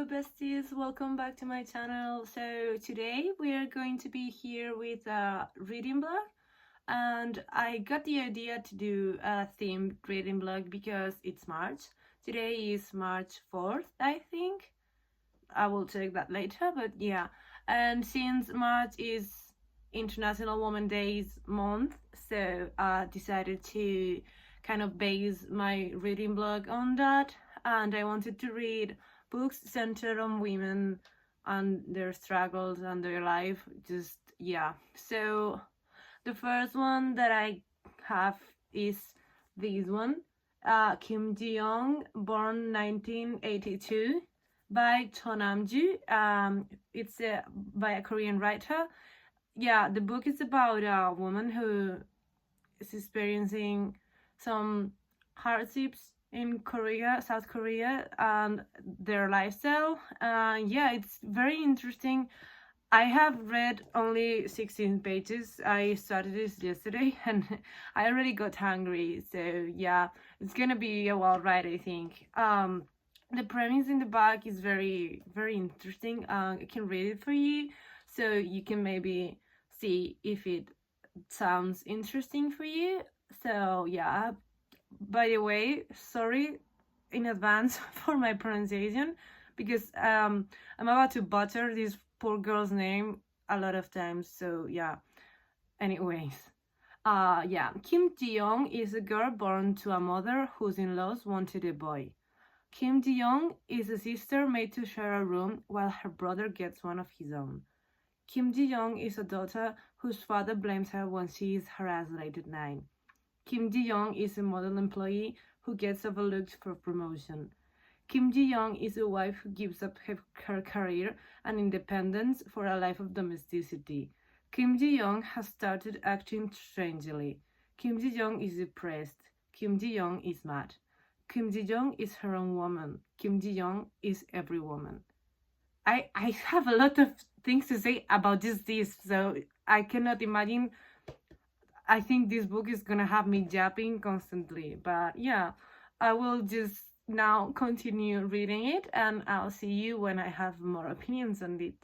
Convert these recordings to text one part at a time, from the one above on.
Hello besties, welcome back to my channel. So today we are going to be here with a reading vlog, and I got the idea to do a themed reading vlog because it's March. Today is March 4th, I think. I will check that later, but yeah. And since March is International Women's Days month, so I decided to kind of base my reading vlog on that, and I wanted to read books centered on women and their struggles and their life. Just yeah. So the first one that I have is this one, Kim Ji-young, born 1982, by Cho Nam-ju. It's by a Korean writer. Yeah, the book is about a woman who is experiencing some hardships in Korea, South Korea, and their lifestyle. Yeah, it's very interesting. I have read only 16 pages. I started this yesterday and I already got hungry. So yeah, it's gonna be a wild ride, I think. The premise in the back is very, very interesting. I can read it for you so you can maybe see if it sounds interesting for you. So yeah, by the way, sorry in advance for my pronunciation, because I'm about to butcher this poor girl's name a lot of times. So yeah, anyways, yeah, Kim Ji-young is a girl born to a mother whose in-laws wanted a boy. Kim Ji-young is a sister made to share a room while her brother gets one of his own. Kim Ji-young is a daughter whose father blames her when she is harassed late at night. Kim Ji-young is a model employee who gets overlooked for promotion. Kim Ji-young is a wife who gives up her career and independence for a life of domesticity. Kim Ji-young has started acting strangely. Kim Ji-young is depressed. Kim Ji-young is mad. Kim Ji-young is her own woman. Kim Ji-young is every woman. I have a lot of things to say about this, so I cannot imagine. I think this book is gonna have me yapping constantly, but yeah, I will just now continue reading it and I'll see you when I have more opinions on it.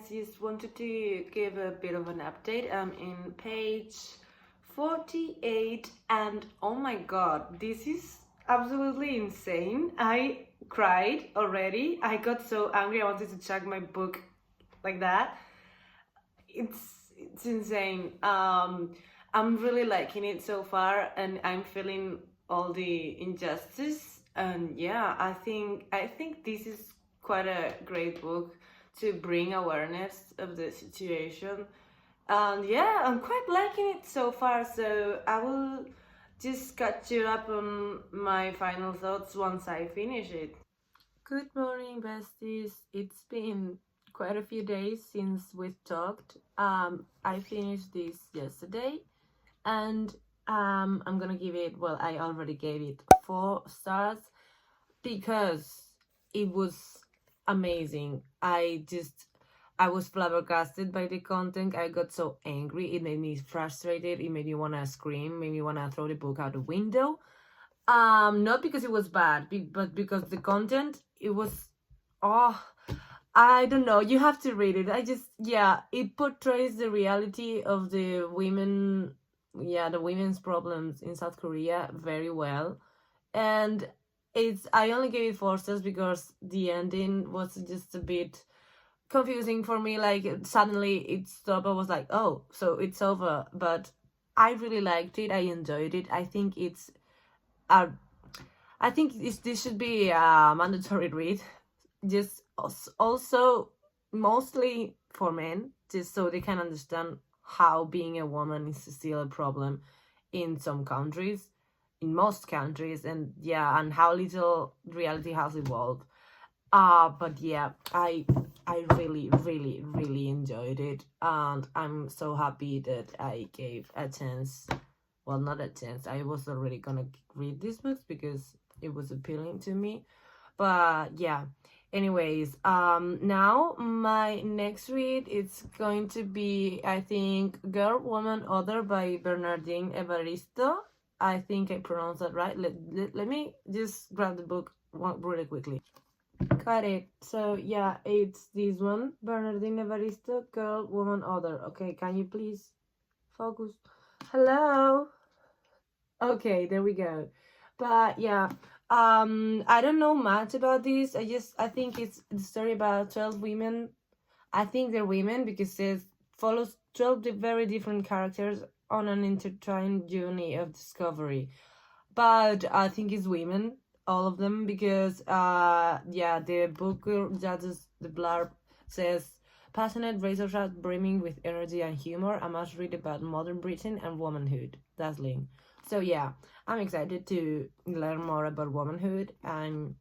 Just wanted to give a bit of an update. I'm in page 48 and oh my god, this is absolutely insane. I cried already. I got so angry I wanted to chuck my book like that. It's insane. I'm really liking it so far and I'm feeling all the injustice, and yeah, I think this is quite a great book to bring awareness of the situation. And yeah, I'm quite liking it so far, so I will just catch you up on my final thoughts once I finish it. Good morning besties, it's been quite a few days since we've talked. I finished this yesterday and I'm gonna give it, well, I already gave it 4 stars because it was amazing. I was flabbergasted by the content. I got so angry. It made me frustrated. It made me want to scream, made me want to throw the book out the window. Not because it was bad, but because the content, it was, oh, I don't know. You have to read it. Yeah, it portrays the reality of the women, yeah, the women's problems in South Korea very well. And I only gave it 4 stars because the ending was just a bit confusing for me. Like, suddenly it stopped. I was like, oh, so it's over. But I really liked it. I enjoyed it. I think this should be a mandatory read. Just also mostly for men, just so they can understand how being a woman is still a problem in some countries, in most countries, and yeah, and how little reality has evolved. But yeah, I really, really, really enjoyed it, and I'm so happy that I gave a chance. Well, not a chance. I was already gonna read these books because it was appealing to me. But yeah. Anyways, now my next read is going to be, I think, Girl, Woman, Other by Bernardine Evaristo. I think I pronounced that right. Let me just grab the book really quickly. Got it. So yeah, it's this one, Bernardine Evaristo, Girl, Woman, Other. Okay, can you please focus? Hello. Okay, there we go. But yeah, I don't know much about this. I think it's the story about 12 women. I think they're women because it follows 12 very different characters on an intertwined journey of discovery. But I think it's women, all of them, because yeah, the book judges, the blurb says, passionate, razor-sharp, brimming with energy and humor, a must read about modern Britain and womanhood. Dazzling. So yeah, I'm excited to learn more about womanhood, and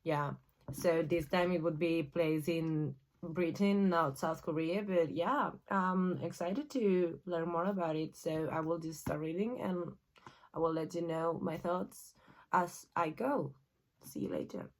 yeah, so this time it would be placed in Britain, not South Korea, but yeah, I'm excited to learn more about it. So I will just start reading, and I will let you know my thoughts as I go. See you later.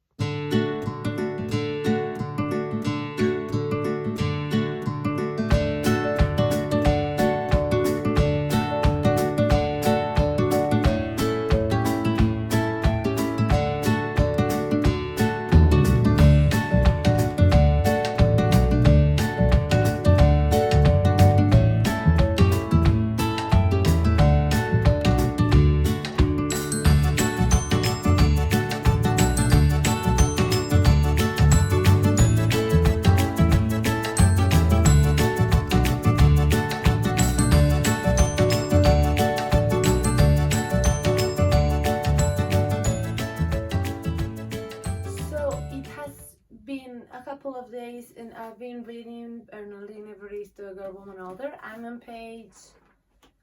Of days, and I've been reading Bernardine Evaristo, Girl, Woman, Other. I'm on page,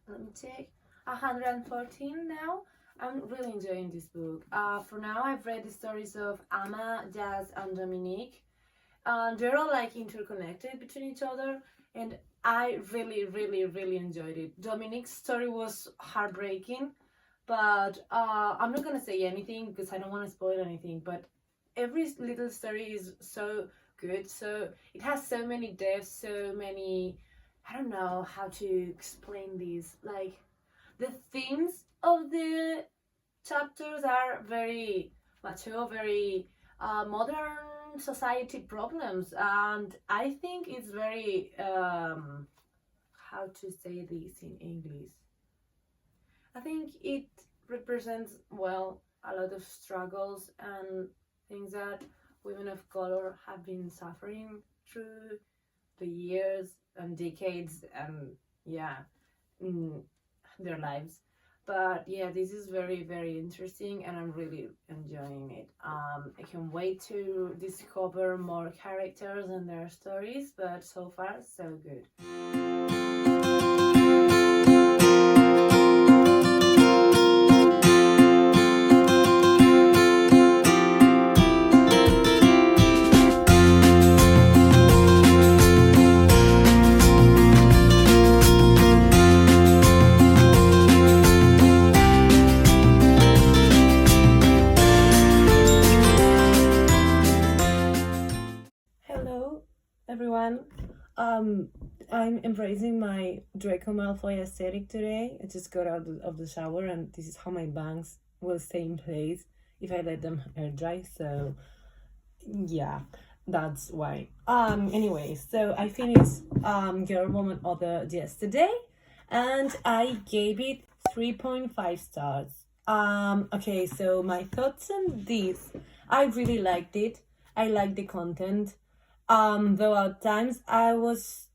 let me check, 114 now. I'm really enjoying this book. For now, I've read the stories of Anna, Jazz, and Dominique. They're all like interconnected between each other, and I really, really, really enjoyed it. Dominique's story was heartbreaking, but I'm not gonna say anything because I don't want to spoil anything, but every little story is so good. So it has so many depths, so many, I don't know how to explain this, like the themes of the chapters are very mature, very modern society problems, and I think it's very how to say this in English, I think it represents well a lot of struggles and things that women of color have been suffering through the years and decades, and yeah, in their lives. But yeah, this is very, very interesting, and I'm really enjoying it. I can't wait to discover more characters and their stories, but so far so good. everyone. I'm embracing my Draco Malfoy aesthetic today. I just got out of the shower, and this is how my bangs will stay in place if I let them air dry. So yeah, that's why. Anyways, so I finished Girl, Woman, Other yesterday, and I gave it 3.5 stars. Okay, so my thoughts on this. I really liked it. I liked the content. Though at times I was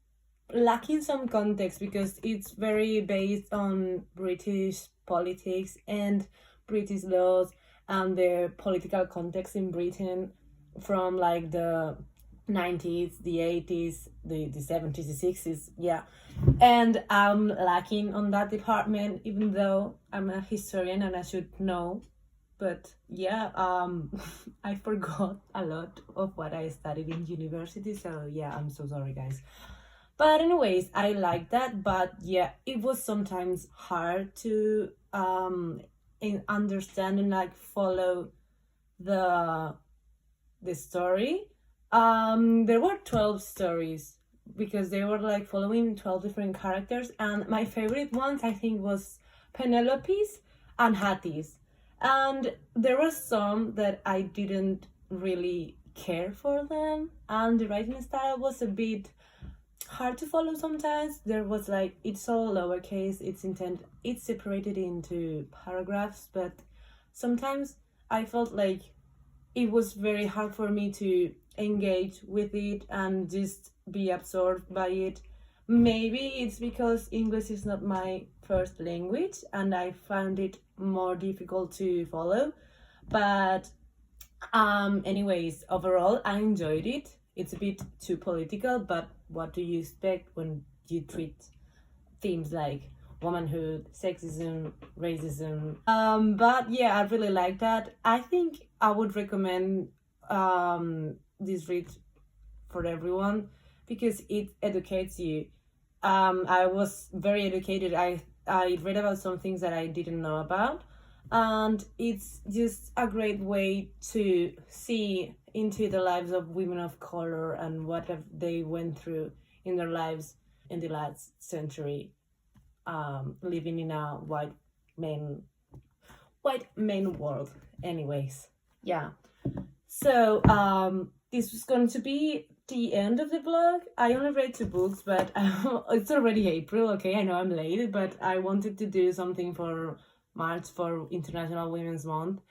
lacking some context because it's very based on British politics and British laws and the political context in Britain from like the 90s, the 80s, the 70s, the 60s, yeah. And I'm lacking on that department, even though I'm a historian and I should know. But yeah, I forgot a lot of what I studied in university, so yeah, I'm so sorry, guys. But anyways, I like that, but yeah, it was sometimes hard to understand and like follow the story. There were 12 stories because they were like following 12 different characters, and my favorite ones I think was Penelope's and Hattie's. And there were some that I didn't really care for them, and the writing style was a bit hard to follow sometimes. There was like, it's all lowercase, it's separated into paragraphs, but sometimes I felt like it was very hard for me to engage with it and just be absorbed by it. Maybe it's because English is not my first language and I found it more difficult to follow. But anyways, overall I enjoyed it. It's a bit too political, but what do you expect when you treat themes like womanhood, sexism, racism? But yeah, I really like that. I think I would recommend this read for everyone because it educates you. I was very educated. I read about some things that I didn't know about, and it's just a great way to see into the lives of women of color and what have they went through in their lives in the last century, living in a white men world. Anyways, yeah. So this was going to be the end of the vlog. I only read 2 books, but it's already April. Okay, I know I'm late, but I wanted to do something for March, for International Women's Month.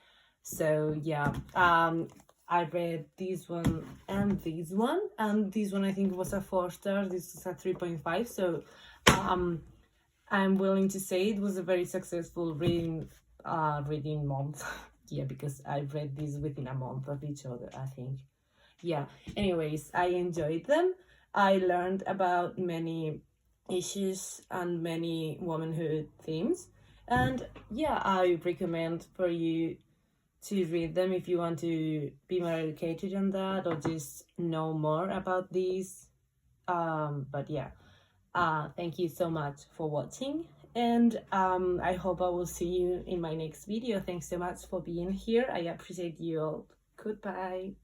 So yeah, I read this one, and this one I think was a 4 star. This is a 3.5. So I'm willing to say it was a very successful reading month. Yeah, because I read these within a month of each other, I think. Yeah, anyways, I enjoyed them. I learned about many issues and many womanhood themes, and yeah, I recommend for you to read them if you want to be more educated on that or just know more about these. But yeah, thank you so much for watching, and I hope I will see you in my next video. Thanks so much for being here. I appreciate you all. Goodbye.